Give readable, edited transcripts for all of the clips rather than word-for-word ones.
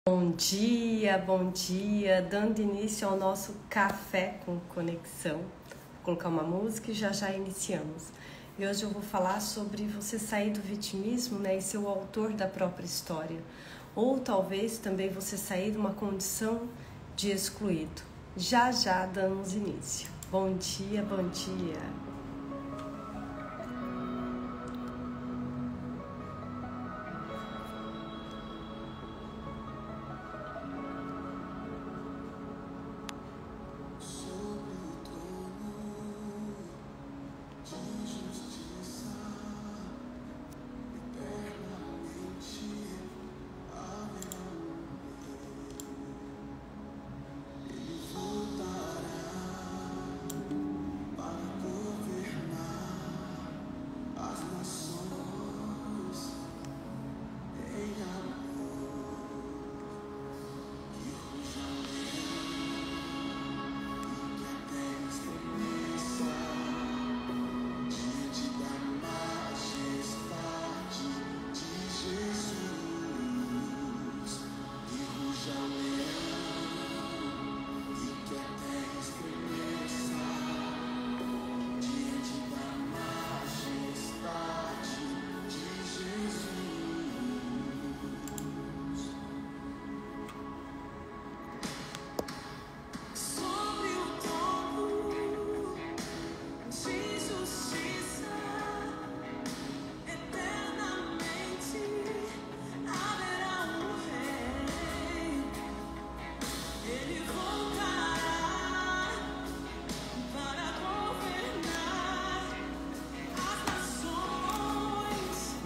Bom dia, dando início ao nosso Café com Conexão. Vou colocar uma música e já iniciamos. E hoje eu vou falar sobre você sair do vitimismo, né, e ser o autor da própria história. Ou talvez também você sair de uma condição de excluído. Já damos início. Bom dia, bom dia.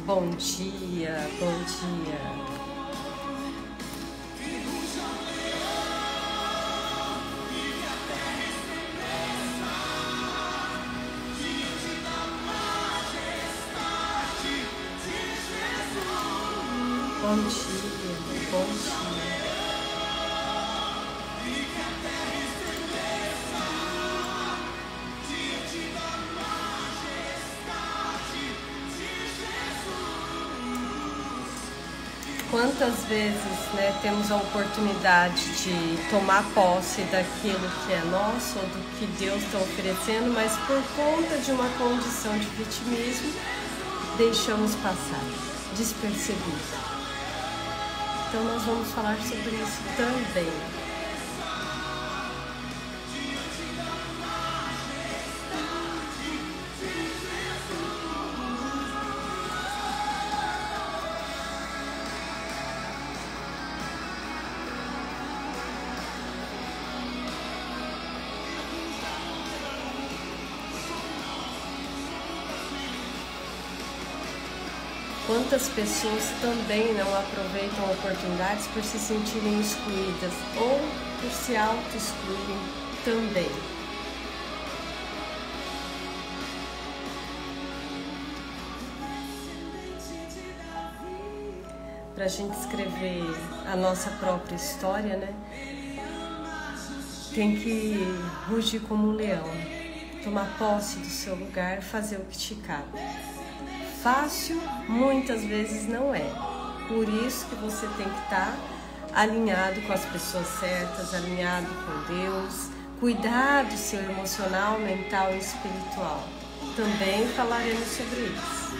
Bom dia, bom dia. Bom dia, bom dia. Quantas vezes, temos a oportunidade de tomar posse daquilo que é nosso ou do que Deus está oferecendo, mas por conta de uma condição de vitimismo, deixamos passar, despercebido. Então nós vamos falar sobre isso também. Quantas pessoas também não aproveitam oportunidades por se sentirem excluídas ou por se auto-excluírem também. Para a gente escrever a nossa própria história, tem que rugir como um leão, tomar posse do seu lugar, fazer o que te cabe. Fácil, muitas vezes não é. Por isso que você tem que estar alinhado com as pessoas certas, alinhado com Deus, cuidar do seu emocional, mental e espiritual. Também falaremos sobre isso.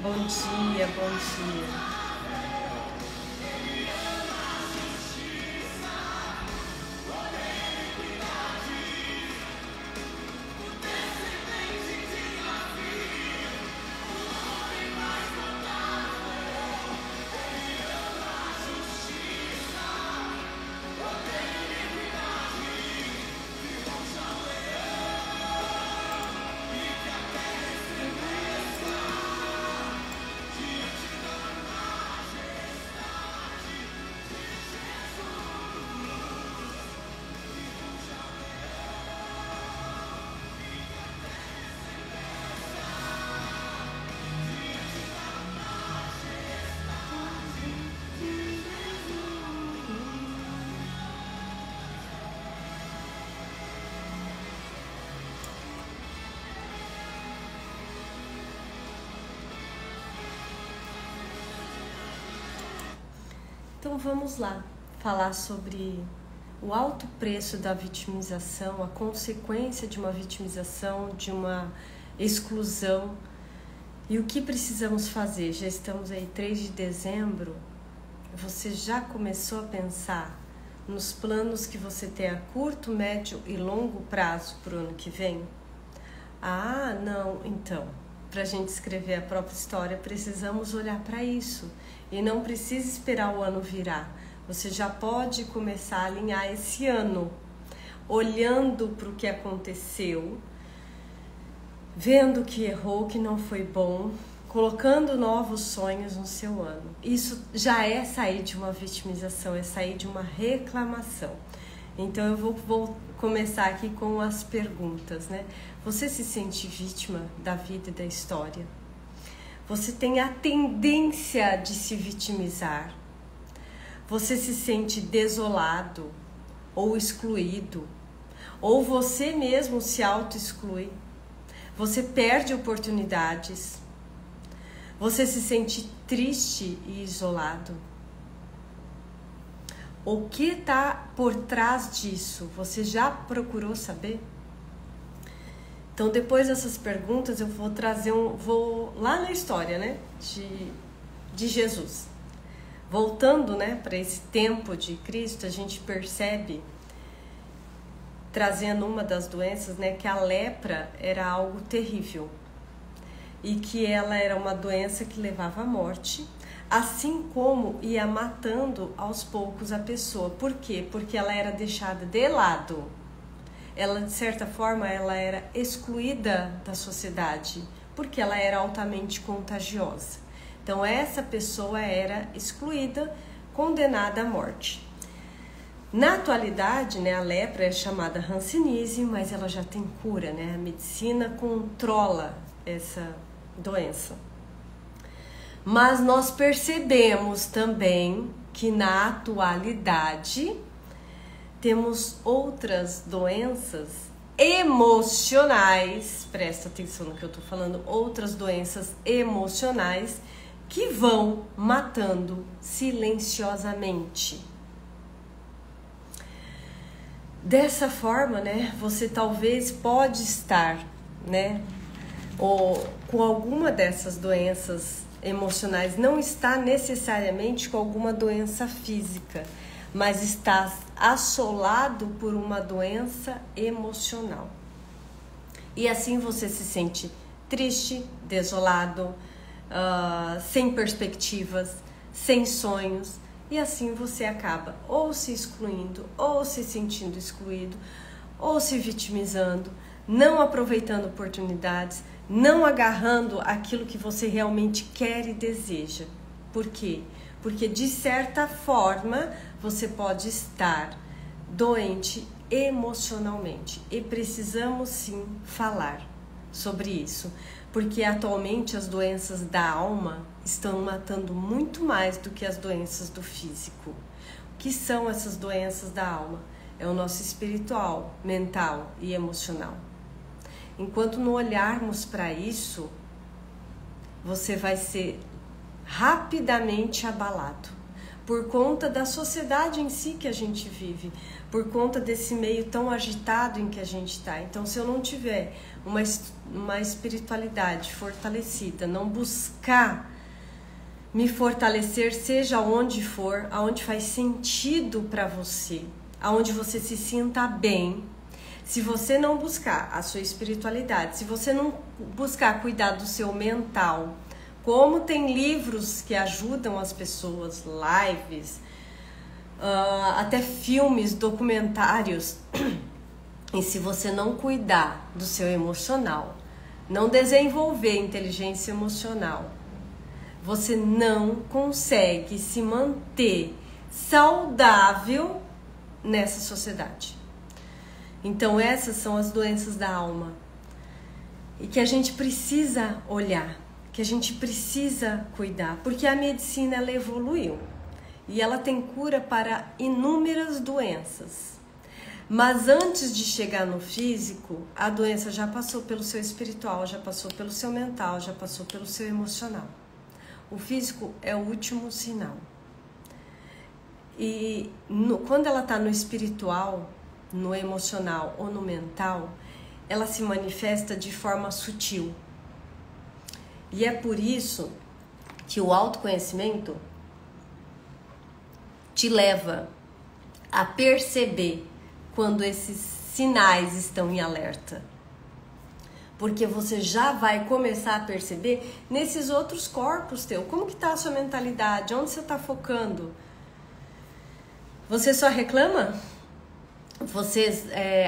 Bom dia, bom dia. Então vamos lá falar sobre o alto preço da vitimização, a consequência de uma vitimização, de uma exclusão e o que precisamos fazer. Já estamos aí 3 de dezembro, você já começou a pensar nos planos que você tem a curto, médio e longo prazo para o ano que vem? Ah, não, então, para a gente escrever a própria história, precisamos olhar para isso. E não precisa esperar o ano virar. Você já pode começar a alinhar esse ano, olhando para o que aconteceu, vendo o que errou, que não foi bom, colocando novos sonhos no seu ano. Isso já é sair de uma vitimização, é sair de uma reclamação. Então eu vou começar aqui com as perguntas, né? Você se sente vítima da vida e da história? Você tem a tendência de se vitimizar? Você se sente desolado ou excluído? Ou você mesmo se auto-exclui? Você perde oportunidades? Você se sente triste e isolado? O que está por trás disso? Você já procurou saber? Então, depois dessas perguntas, eu vou trazer vou lá na história, né, de Jesus. Voltando, né, para esse tempo de Cristo, a gente percebe, trazendo uma das doenças, né, que a lepra era algo terrível e que ela era uma doença que levava à morte, assim como ia matando aos poucos a pessoa. Por quê? Porque ela era deixada de lado. Ela, de certa forma, ela era excluída da sociedade, porque ela era altamente contagiosa. Então, essa pessoa era excluída, condenada à morte. Na atualidade, né, a lepra é chamada hanseníase, mas ela já tem cura, né? A medicina controla essa doença. Mas nós percebemos também que na atualidade temos outras doenças emocionais, presta atenção no que eu estou falando, outras doenças emocionais que vão matando silenciosamente. Dessa forma, né, você talvez pode estar, né, ou com alguma dessas doenças emocionais, não está necessariamente com alguma doença física, mas está assolado por uma doença emocional. E assim você se sente triste, desolado, sem perspectivas, sem sonhos, e assim você acaba ou se excluindo, ou se sentindo excluído, ou se vitimizando, não aproveitando oportunidades, não agarrando aquilo que você realmente quer e deseja. Por quê? Porque de certa forma você pode estar doente emocionalmente e precisamos sim falar sobre isso, porque atualmente as doenças da alma estão matando muito mais do que as doenças do físico. O que são essas doenças da alma? É o nosso espiritual, mental e emocional. Enquanto não olharmos para isso, você vai ser rapidamente abalado por conta da sociedade em si que a gente vive, por conta desse meio tão agitado em que a gente está. Então, se eu não tiver uma espiritualidade fortalecida, não buscar me fortalecer, seja onde for, aonde faz sentido para você, aonde você se sinta bem, se você não buscar a sua espiritualidade, se você não buscar cuidar do seu mental, como tem livros que ajudam as pessoas, lives, até filmes, documentários, e se você não cuidar do seu emocional, não desenvolver inteligência emocional, você não consegue se manter saudável nessa sociedade. Então essas são as doenças da alma e que a gente precisa olhar, que a gente precisa cuidar, porque a medicina ela evoluiu e ela tem cura para inúmeras doenças. Mas antes de chegar no físico, a doença já passou pelo seu espiritual, já passou pelo seu mental, já passou pelo seu emocional. O físico é o último sinal. E quando ela está no espiritual, no emocional ou no mental, ela se manifesta de forma sutil. E é por isso que o autoconhecimento te leva a perceber quando esses sinais estão em alerta. Porque você já vai começar a perceber nesses outros corpos teus. Como que está a sua mentalidade? Onde você está focando? Você só reclama? Você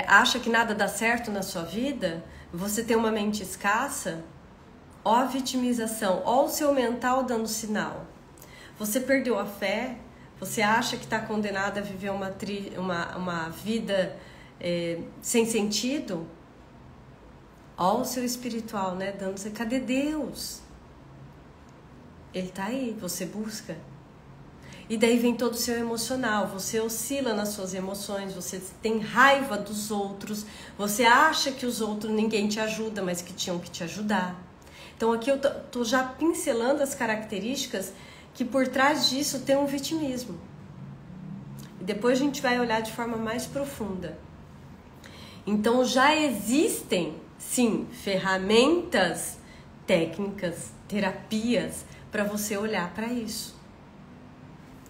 acha que nada dá certo na sua vida? Você tem uma mente escassa? Ó a vitimização, ó o seu mental dando sinal. Você perdeu a fé? Você acha que está condenado a viver uma vida sem sentido? Ó o seu espiritual, né? Dando, cadê Deus? Ele tá aí, você busca. E daí vem todo o seu emocional, você oscila nas suas emoções, você tem raiva dos outros, você acha que os outros, ninguém te ajuda, mas que tinham que te ajudar. Então aqui eu tô já pincelando as características que por trás disso tem um vitimismo. E depois a gente vai olhar de forma mais profunda. Então já existem, sim, ferramentas, técnicas, terapias para você olhar para isso.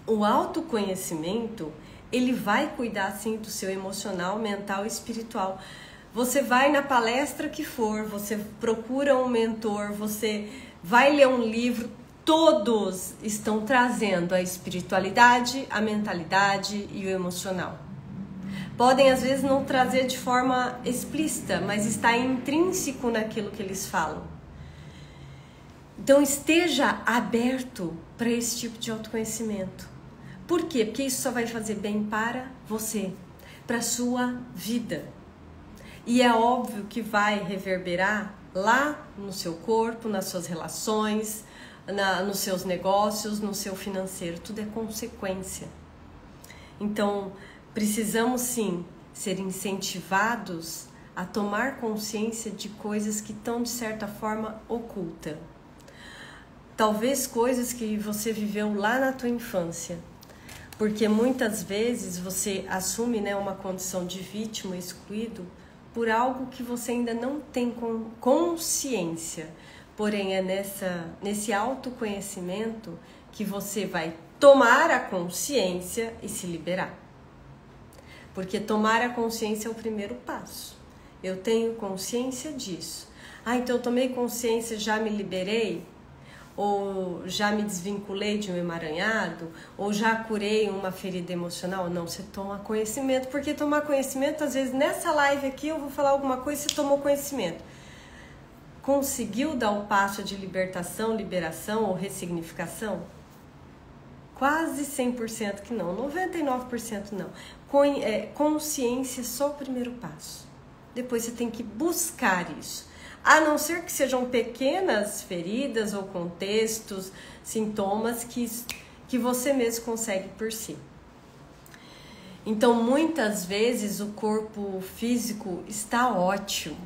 O autoconhecimento, ele vai cuidar, sim, do seu emocional, mental e espiritual. Você vai na palestra que for, você procura um mentor, você vai ler um livro, todos estão trazendo a espiritualidade, a mentalidade e o emocional. Podem, às vezes, não trazer de forma explícita, mas está intrínseco naquilo que eles falam. Então, esteja aberto para esse tipo de autoconhecimento. Por quê? Porque isso só vai fazer bem para você, para a sua vida. E é óbvio que vai reverberar lá no seu corpo, nas suas relações, nos seus negócios, no seu financeiro. Tudo é consequência. Então, precisamos sim ser incentivados a tomar consciência de coisas que estão, de certa forma, ocultas. Talvez coisas que você viveu lá na tua infância. Porque muitas vezes você assume, né, uma condição de vítima, excluído, por algo que você ainda não tem consciência. Porém, é nesse autoconhecimento que você vai tomar a consciência e se liberar. Porque tomar a consciência é o primeiro passo. Eu tenho consciência disso. Então eu tomei consciência, já me liberei? Ou já me desvinculei de um emaranhado? Ou já curei uma ferida emocional? Não, você toma conhecimento. Porque tomar conhecimento, às vezes nessa live aqui eu vou falar alguma coisa e você tomou conhecimento. Conseguiu dar o passo de libertação, liberação ou ressignificação? Quase 100% que não, 99% não. Consciência é só o primeiro passo. Depois você tem que buscar isso. A não ser que sejam pequenas feridas ou contextos, sintomas que você mesmo consegue por si. Então, muitas vezes o corpo físico está ótimo,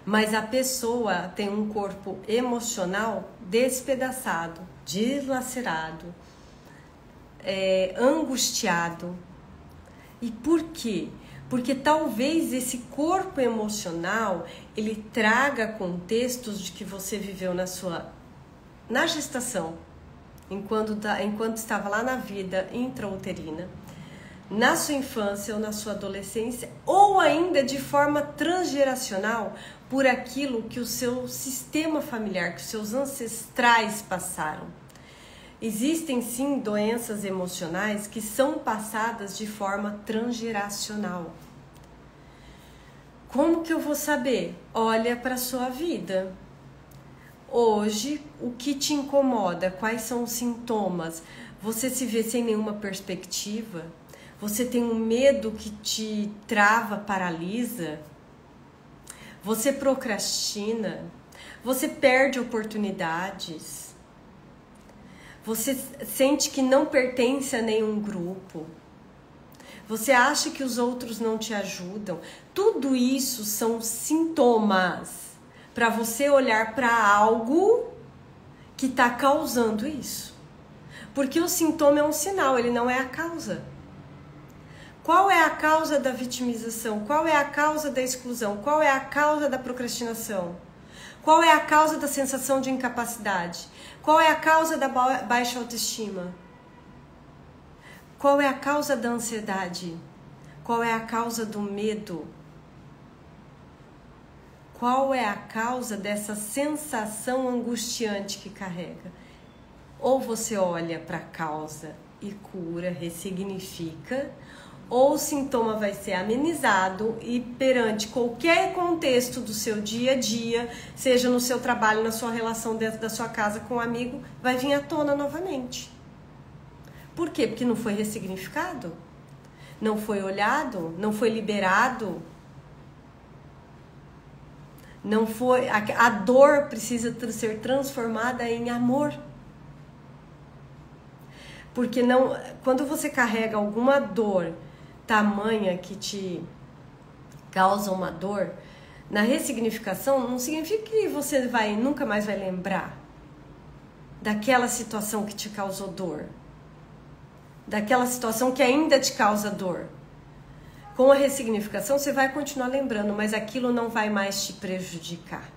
mas a pessoa tem um corpo emocional despedaçado, dilacerado, angustiado. E por quê? Porque talvez esse corpo emocional, ele traga contextos de que você viveu na gestação, enquanto estava lá na vida intrauterina, na sua infância ou na sua adolescência, ou ainda de forma transgeracional por aquilo que o seu sistema familiar, que os seus ancestrais passaram. Existem sim doenças emocionais que são passadas de forma transgeracional. Como que eu vou saber? Olha para a sua vida. Hoje, o que te incomoda? Quais são os sintomas? Você se vê sem nenhuma perspectiva? Você tem um medo que te trava, paralisa? Você procrastina? Você perde oportunidades? Você sente que não pertence a nenhum grupo? Você acha que os outros não te ajudam? Tudo isso são sintomas para você olhar para algo que está causando isso. Porque o sintoma é um sinal, ele não é a causa. Qual é a causa da vitimização? Qual é a causa da exclusão? Qual é a causa da procrastinação? Qual é a causa da sensação de incapacidade? Qual é a causa da baixa autoestima? Qual é a causa da ansiedade? Qual é a causa do medo? Qual é a causa dessa sensação angustiante que carrega? Ou você olha para a causa e cura, ressignifica, ou o sintoma vai ser amenizado e perante qualquer contexto do seu dia a dia, seja no seu trabalho, na sua relação dentro da sua casa com um amigo, vai vir à tona novamente. Por quê? Porque não foi ressignificado, não foi olhado, não foi liberado, não foi, a dor precisa ser transformada em amor. Porque não, quando você carrega alguma dor tamanha que te causa uma dor, na ressignificação não significa que você nunca mais vai lembrar daquela situação que te causou dor, daquela situação que ainda te causa dor. Com a ressignificação você vai continuar lembrando, mas aquilo não vai mais te prejudicar,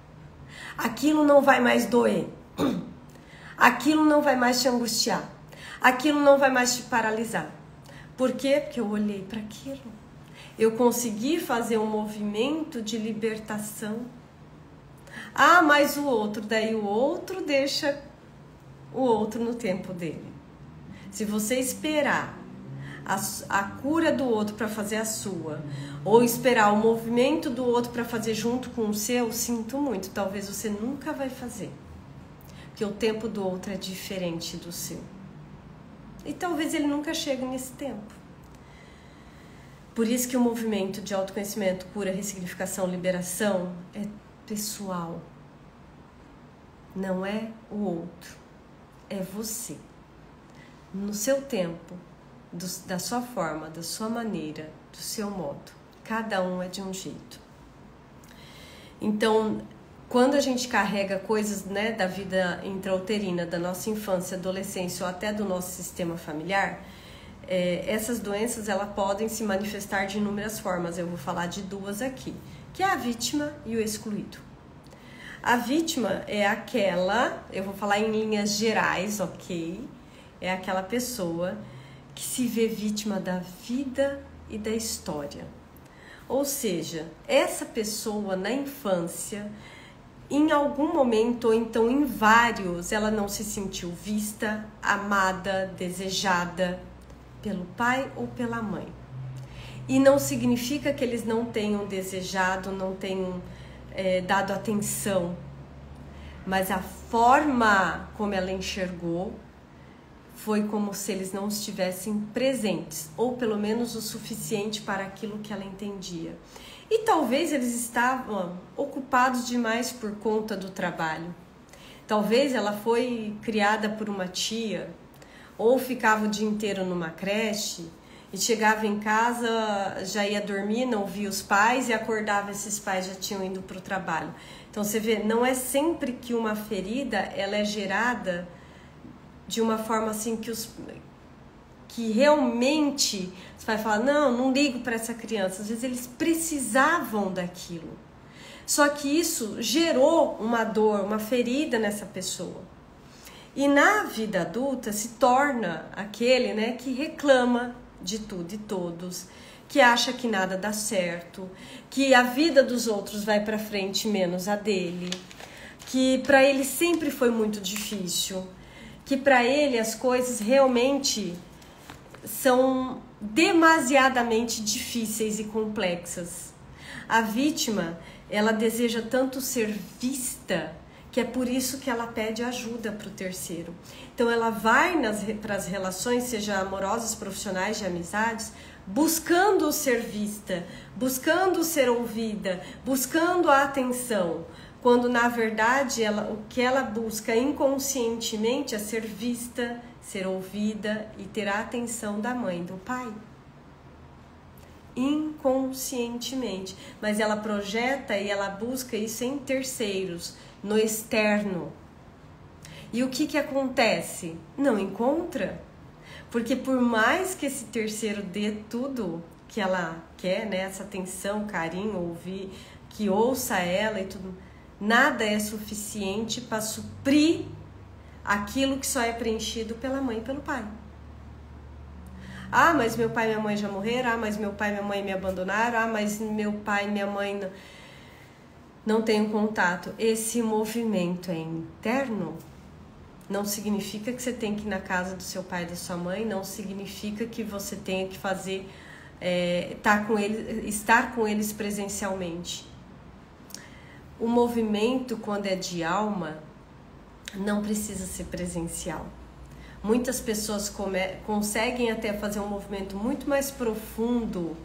aquilo não vai mais doer, aquilo não vai mais te angustiar, aquilo não vai mais te paralisar. Por quê? Porque eu olhei para aquilo. Eu consegui fazer um movimento de libertação. Ah, mas o outro, daí o outro deixa o outro no tempo dele. Se você esperar a cura do outro para fazer a sua, ou esperar o movimento do outro para fazer junto com o seu, sinto muito, talvez você nunca vai fazer. Porque o tempo do outro é diferente do seu. E talvez ele nunca chegue nesse tempo. Por isso que o movimento de autoconhecimento, cura, ressignificação, liberação é pessoal. Não é o outro. É você. No seu tempo, da sua forma, da sua maneira, do seu modo. Cada um é de um jeito. Então, quando a gente carrega coisas, né, da vida intrauterina, da nossa infância, adolescência ou até do nosso sistema familiar, essas doenças elas podem se manifestar de inúmeras formas. Eu vou falar de duas aqui, que é a vítima e o excluído. A vítima é aquela, eu vou falar em linhas gerais, ok? É aquela pessoa que se vê vítima da vida e da história. Ou seja, essa pessoa na infância, em algum momento, ou então em vários, ela não se sentiu vista, amada, desejada pelo pai ou pela mãe. E não significa que eles não tenham desejado, não tenham dado atenção, mas a forma como ela enxergou foi como se eles não estivessem presentes, ou pelo menos o suficiente para aquilo que ela entendia. E talvez eles estavam ocupados demais por conta do trabalho. Talvez ela foi criada por uma tia, ou ficava o dia inteiro numa creche, e chegava em casa, já ia dormir, não via os pais, e acordava, esses pais já tinham ido para o trabalho. Então você vê, não é sempre que uma ferida ela é gerada de uma forma assim que realmente você vai falar, não ligo para essa criança. Às vezes eles precisavam daquilo. Só que isso gerou uma dor, uma ferida nessa pessoa. E na vida adulta se torna aquele, né, que reclama de tudo e todos, que acha que nada dá certo, que a vida dos outros vai para frente menos a dele, que para ele sempre foi muito difícil, que para ele as coisas realmente são demasiadamente difíceis e complexas. A vítima, ela deseja tanto ser vista, que é por isso que ela pede ajuda para o terceiro. Então ela vai para as relações, seja amorosas, profissionais, de amizades, buscando ser vista, buscando ser ouvida, buscando a atenção, quando na verdade o que ela busca inconscientemente é ser vista, ser ouvida e ter a atenção da mãe, do pai. Inconscientemente, mas ela projeta e ela busca isso em terceiros, no externo. E o que acontece? Não encontra. Porque por mais que esse terceiro dê tudo que ela quer, né? Essa atenção, carinho, ouvir, que ouça ela e tudo, nada é suficiente para suprir aquilo que só é preenchido pela mãe e pelo pai. Ah, mas meu pai e minha mãe já morreram. Ah, mas meu pai e minha mãe me abandonaram. Ah, mas meu pai e minha mãe não têm contato. Esse movimento é interno. Não significa que você tem que ir na casa do seu pai e da sua mãe. Não significa que você tenha que fazer, estar com eles presencialmente. O movimento, quando é de alma, não precisa ser presencial. Muitas pessoas conseguem até fazer um movimento muito mais profundo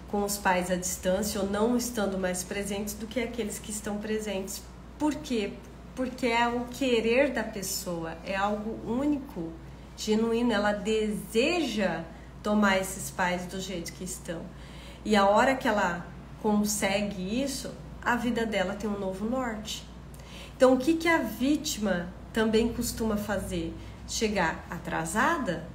com os pais à distância ou não estando mais presentes do que aqueles que estão presentes. Por quê? Porque é o querer da pessoa, é algo único, genuíno. Ela deseja tomar esses pais do jeito que estão. E a hora que ela consegue isso, a vida dela tem um novo norte. Então, o que a vítima também costuma fazer? Chegar atrasada?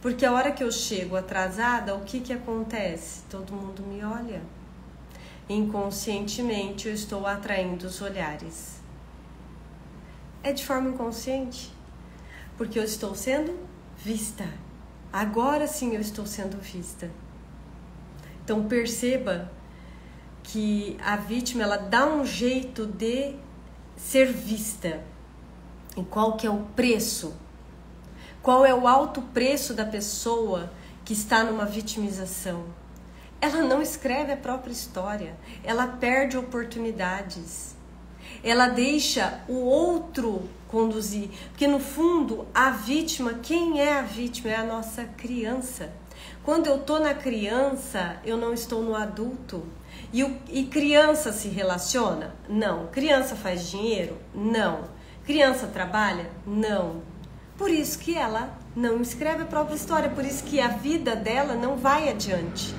Porque a hora que eu chego atrasada, o que acontece? Todo mundo me olha. Inconscientemente, eu estou atraindo os olhares. É de forma inconsciente, porque eu estou sendo vista. Agora sim eu estou sendo vista. Então, perceba que a vítima, ela dá um jeito de ser vista. E qual que é o preço? Qual é o alto preço da pessoa que está numa vitimização? Ela não escreve a própria história, ela perde oportunidades, ela deixa o outro conduzir, porque no fundo a vítima, quem é a vítima? É a nossa criança. Quando eu estou na criança, eu não estou no adulto. E criança se relaciona? Não. Criança faz dinheiro? Não. Criança trabalha? Não. Por isso que ela não escreve a própria história, por isso que a vida dela não vai adiante.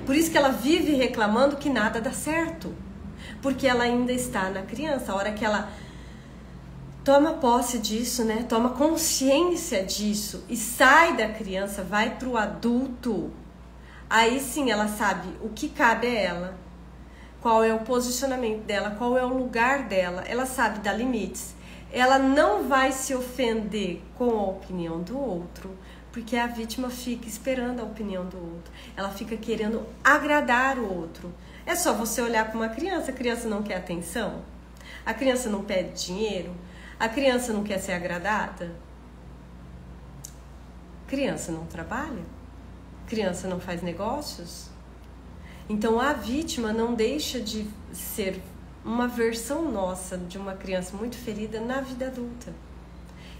Por isso que ela vive reclamando que nada dá certo. Porque ela ainda está na criança. A hora que ela toma posse disso, né? Toma consciência disso e sai da criança, vai para o adulto, aí sim ela sabe o que cabe a ela, qual é o posicionamento dela, qual é o lugar dela, ela sabe dar limites. Ela não vai se ofender com a opinião do outro, porque a vítima fica esperando a opinião do outro. Ela fica querendo agradar o outro. É só você olhar para uma criança. A criança não quer atenção? A criança não pede dinheiro? A criança não quer ser agradada? Criança não trabalha? Criança não faz negócios? Então a vítima não deixa de ser uma versão nossa de uma criança muito ferida na vida adulta.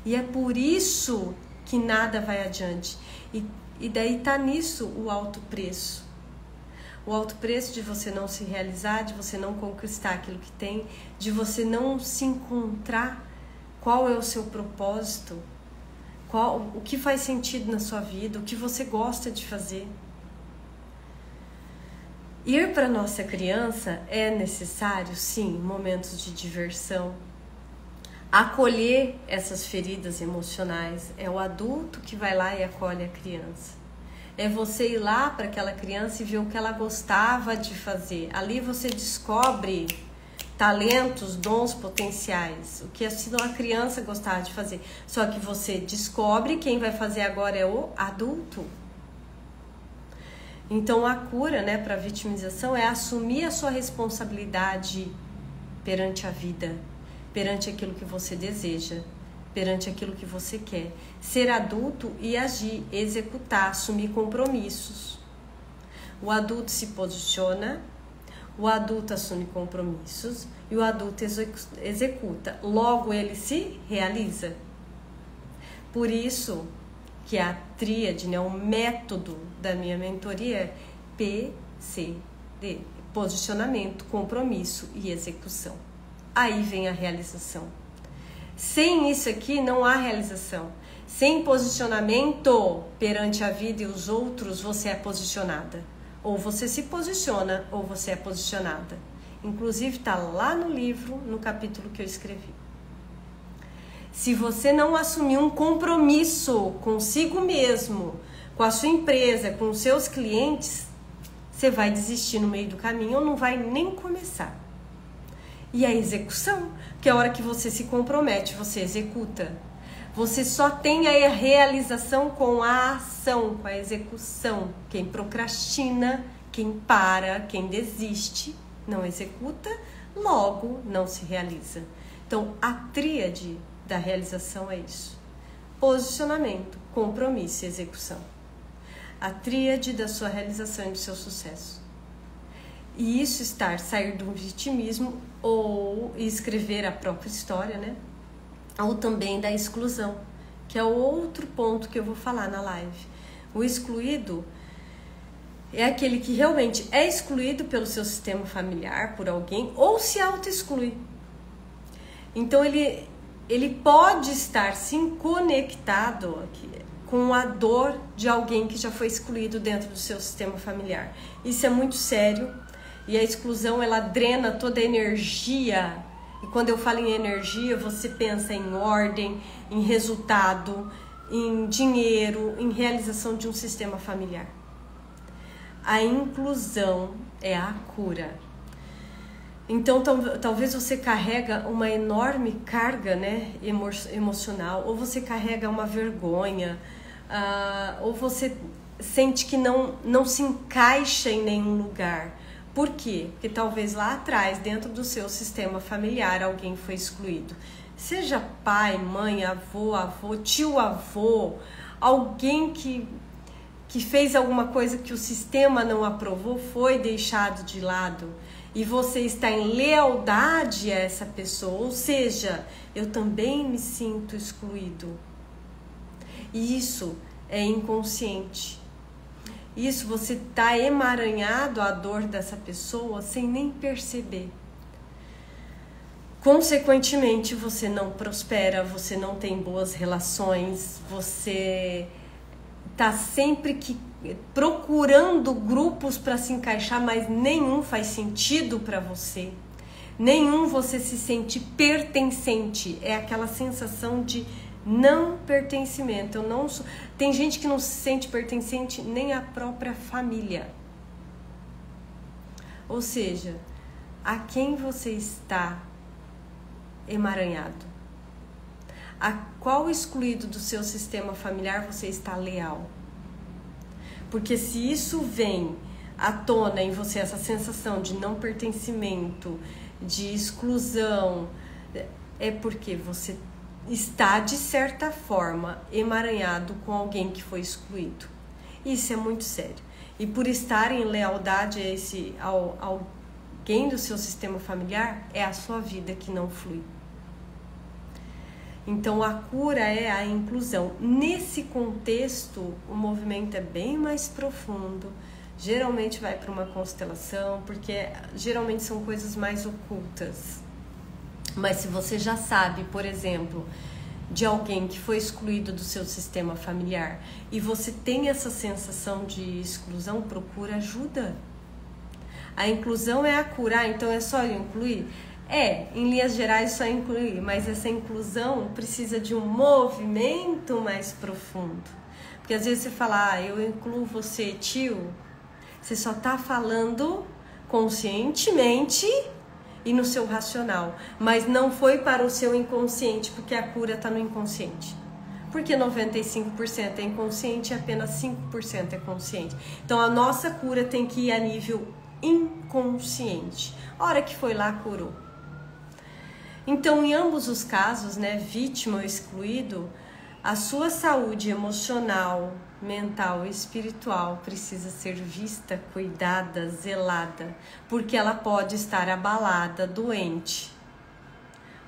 E é por isso que nada vai adiante. E daí tá nisso o alto preço. O alto preço de você não se realizar, de você não conquistar aquilo que tem, de você não se encontrar. Qual é o seu propósito? O que faz sentido na sua vida? O que você gosta de fazer? Ir para nossa criança é necessário, sim, momentos de diversão. Acolher essas feridas emocionais. É o adulto que vai lá e acolhe a criança. É você ir lá para aquela criança e ver o que ela gostava de fazer. Ali você descobre talentos, dons potenciais, o que a criança gostava de fazer. Só que você descobre, quem vai fazer agora é o adulto. Então a cura, né, para a vitimização é assumir a sua responsabilidade perante a vida, perante aquilo que você deseja, perante aquilo que você quer. Ser adulto e agir, executar, assumir compromissos. O adulto se posiciona, o adulto assume compromissos e o adulto executa. Logo ele se realiza. Por isso que a tríade, né, o método da minha mentoria é PCD, posicionamento, compromisso e execução. Aí vem a realização. Sem isso aqui não há realização. Sem posicionamento perante a vida e os outros, você é posicionada. Ou você se posiciona ou você é posicionada. Inclusive está lá no livro, no capítulo que eu escrevi. Se você não assumir um compromisso consigo mesmo, com a sua empresa, com os seus clientes, você vai desistir no meio do caminho ou não vai nem começar. E a execução, que é a hora que você se compromete, você executa. Você só tem a realização com a ação, com a execução. Quem procrastina, quem para, quem desiste, não executa, logo não se realiza. Então, a tríade da realização é isso: posicionamento, compromisso e execução. A tríade da sua realização e do seu sucesso. E isso sair do vitimismo ou escrever a própria história, né? Ou também da exclusão, que é o outro ponto que eu vou falar na live. O excluído é aquele que realmente é excluído pelo seu sistema familiar, por alguém, ou se auto-exclui. Então ele pode estar sim conectado aqui com a dor de alguém que já foi excluído dentro do seu sistema familiar. Isso é muito sério, e a exclusão ela drena toda a energia. E quando eu falo em energia, você pensa em ordem, em resultado, em dinheiro, em realização de um sistema familiar. A inclusão é a cura. Então, talvez você carrega uma enorme carga, né, emocional, ou você carrega uma vergonha, ou você sente que não se encaixa em nenhum lugar. Por quê? Porque talvez lá atrás, dentro do seu sistema familiar, alguém foi excluído. Seja pai, mãe, avô, tio-avô, alguém que fez alguma coisa que o sistema não aprovou, foi deixado de lado. E você está em lealdade a essa pessoa, ou seja, eu também me sinto excluído. E isso é inconsciente. Isso você está emaranhado à dor dessa pessoa sem nem perceber. Consequentemente, você não prospera, você não tem boas relações, você está sempre procurando grupos para se encaixar, mas nenhum faz sentido para você. Nenhum você se sente pertencente. É aquela sensação de não pertencimento. Tem gente que não se sente pertencente nem à própria família. Ou seja, a quem você está emaranhado? A qual excluído do seu sistema familiar você está leal? Porque se isso vem à tona em você, essa sensação de não pertencimento, de exclusão, é porque você está, de certa forma, emaranhado com alguém que foi excluído. Isso é muito sério. E por estar em lealdade a alguém do seu sistema familiar, é a sua vida que não flui. Então, a cura é a inclusão. Nesse contexto, o movimento é bem mais profundo. Geralmente vai para uma constelação, porque geralmente são coisas mais ocultas. Mas se você já sabe, por exemplo, de alguém que foi excluído do seu sistema familiar e você tem essa sensação de exclusão, procura ajuda. A inclusão é a cura, então é só incluir? Em linhas gerais só incluir, mas essa inclusão precisa de um movimento mais profundo. Porque às vezes você fala, eu incluo você, tio, você só está falando conscientemente e no seu racional, mas não foi para o seu inconsciente, porque a cura está no inconsciente. Porque 95% é inconsciente e apenas 5% é consciente. Então a nossa cura tem que ir a nível inconsciente. A hora que foi lá, curou. Então, em ambos os casos, né, vítima ou excluído, a sua saúde emocional, mental e espiritual precisa ser vista, cuidada, zelada, porque ela pode estar abalada, doente.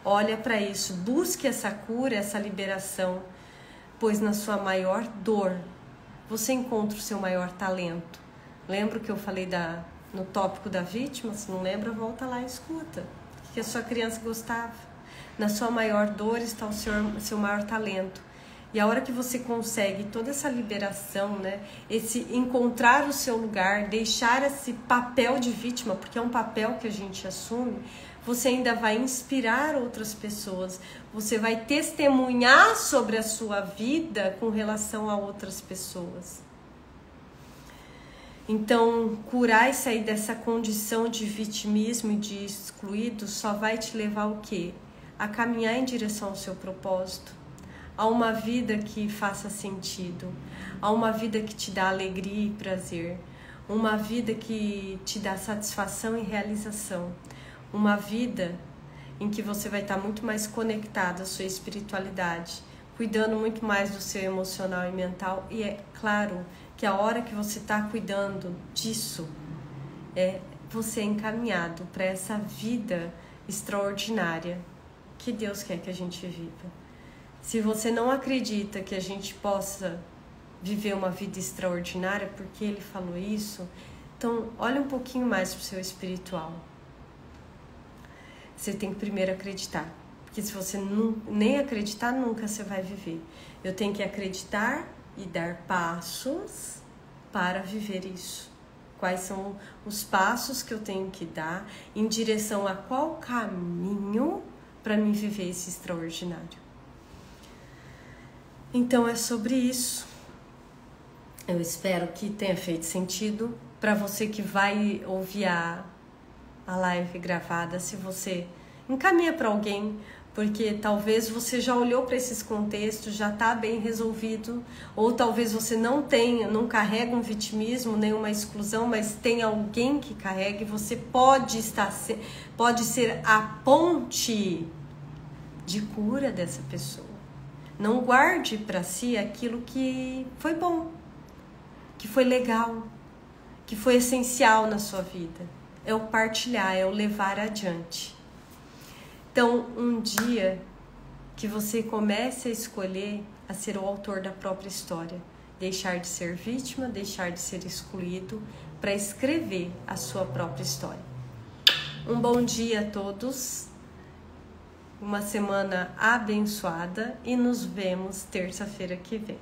Olha para isso, busque essa cura, essa liberação, pois na sua maior dor você encontra o seu maior talento. Lembra que eu falei no tópico da vítima? Se não lembra, volta lá e escuta. Que a sua criança gostava. Na sua maior dor está o seu maior talento. E a hora que você consegue toda essa liberação, né, esse encontrar o seu lugar, deixar esse papel de vítima, porque é um papel que a gente assume, você ainda vai inspirar outras pessoas, você vai testemunhar sobre a sua vida com relação a outras pessoas. Então, curar e sair dessa condição de vitimismo e de excluído só vai te levar ao quê? A caminhar em direção ao seu propósito, a uma vida que faça sentido, a uma vida que te dá alegria e prazer, uma vida que te dá satisfação e realização, uma vida em que você vai estar muito mais conectado à sua espiritualidade, cuidando muito mais do seu emocional e mental. E é claro que a hora que você está cuidando disso, você é encaminhado para essa vida extraordinária que Deus quer que a gente viva. Se você não acredita que a gente possa viver uma vida extraordinária, porque Ele falou isso, então olha um pouquinho mais para o seu espiritual. Você tem que primeiro acreditar, porque se você nem acreditar, nunca você vai viver. Eu tenho que acreditar e dar passos para viver isso. Quais são os passos que eu tenho que dar em direção a qual caminho para mim viver esse extraordinário. Então é sobre isso. Eu espero que tenha feito sentido para você que vai ouvir a live gravada. Se você encaminha para alguém, porque talvez você já olhou para esses contextos, já está bem resolvido, ou talvez você não carrega um vitimismo, nenhuma exclusão, mas tem alguém que carrega, e você pode ser a ponte de cura dessa pessoa. Não guarde para si aquilo que foi bom, que foi legal, que foi essencial na sua vida. É o partilhar, é o levar adiante. Então, um dia que você comece a escolher a ser o autor da própria história, deixar de ser vítima, deixar de ser excluído, para escrever a sua própria história. Um bom dia a todos, uma semana abençoada e nos vemos terça-feira que vem.